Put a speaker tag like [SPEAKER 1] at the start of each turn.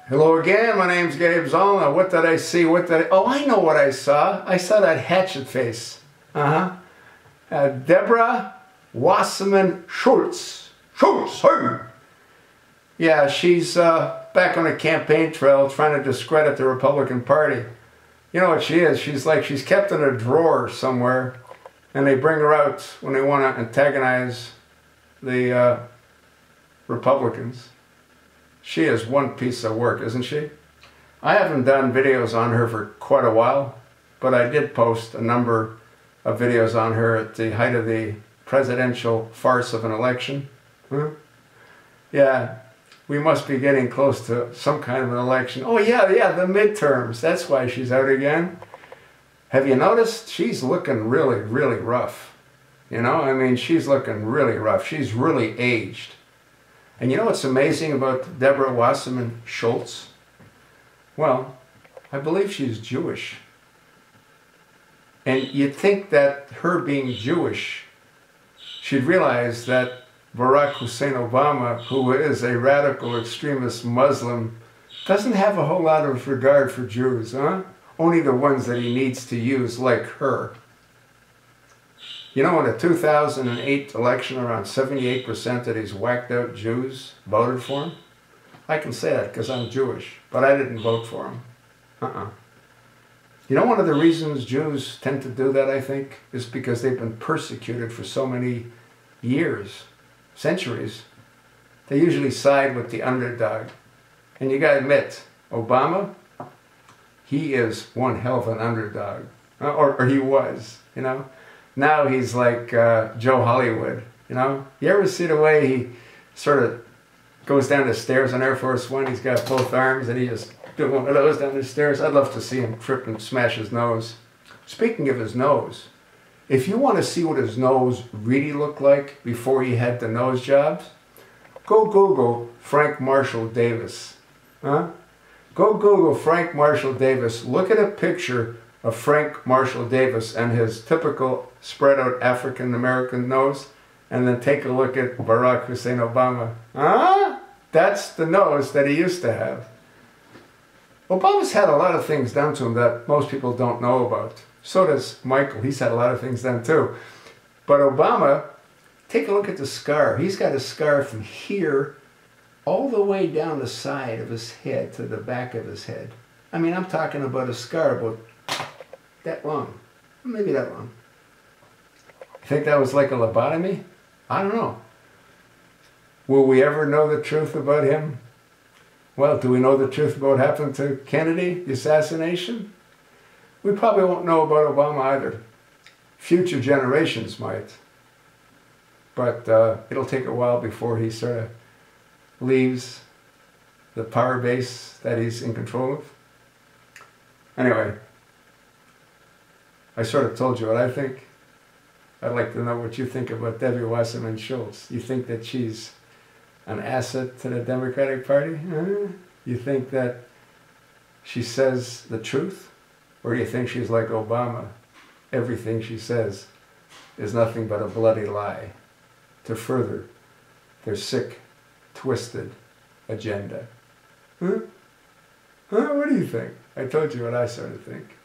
[SPEAKER 1] Hello again, my name's Gabe Zollner. What did I see? Oh, I know what I saw. I saw that Hatchet face. Deborah Wasserman Schultz. Hey! Yeah, she's back on the campaign trail trying to discredit the Republican Party. You know what she is? She's kept in a drawer somewhere, and they bring her out when they want to antagonize the Republicans. She is one piece of work, isn't she? I haven't done videos on her for quite a while, but I did post a number of videos on her at the height of the presidential farce of an election. Yeah, we must be getting close to some kind of an election. Oh yeah, the midterms. That's why she's out again. Have you noticed? She's looking really, really rough. You know, I mean, she's looking really rough. She's really aged. And you know what's amazing about Deborah Wasserman Schultz? Well, I believe she's Jewish. And you'd think that her being Jewish, she'd realize that Barack Hussein Obama, who is a radical extremist Muslim, doesn't have a whole lot of regard for Jews, huh? Only the ones that he needs to use, like her. You know, in the 2008 election, around 78% of these whacked out Jews voted for him. I can say that because I'm Jewish, but I didn't vote for him. You know, one of the reasons Jews tend to do that, I think, is because they've been persecuted for so many years, centuries. They usually side with the underdog. And you gotta admit, Obama, he is one hell of an underdog. Or he was, you know. Now he's like Joe Hollywood, you know. You ever see the way he sort of goes down the stairs on Air Force One? He's got both arms and he just doing one of those down the stairs. I'd love to see him trip and smash his nose. Speaking of his nose, if you want to see what his nose really looked like before he had the nose jobs, go Google Frank Marshall Davis. Go Google Frank Marshall Davis. Look at a picture of Frank Marshall Davis and his typical spread out African American nose, and then take a look at Barack Hussein Obama. That's the nose that he used to have. Obama's had a lot of things done to him that most people don't know about. So does Michael. He's had a lot of things done too. But Obama, take a look at the scar. He's got a scar from here all the way down the side of his head to the back of his head. I mean, I'm talking about a scar about that long, maybe that long. You think that was like a lobotomy? I don't know. Will we ever know the truth about him? Well, do we know the truth about what happened to Kennedy, the assassination? We probably won't know about Obama either. Future generations might. But it'll take a while before he sort of leaves the power base that he's in control of. Anyway, I sort of told you what I think. I'd like to know what you think about Deborah Wasserman Schultz. You think that she's an asset to the Democratic Party? You think that she says the truth? Or do you think she's like Obama? Everything she says is nothing but a bloody lie to further their sick, twisted agenda. What do you think? I told you what I sort of think.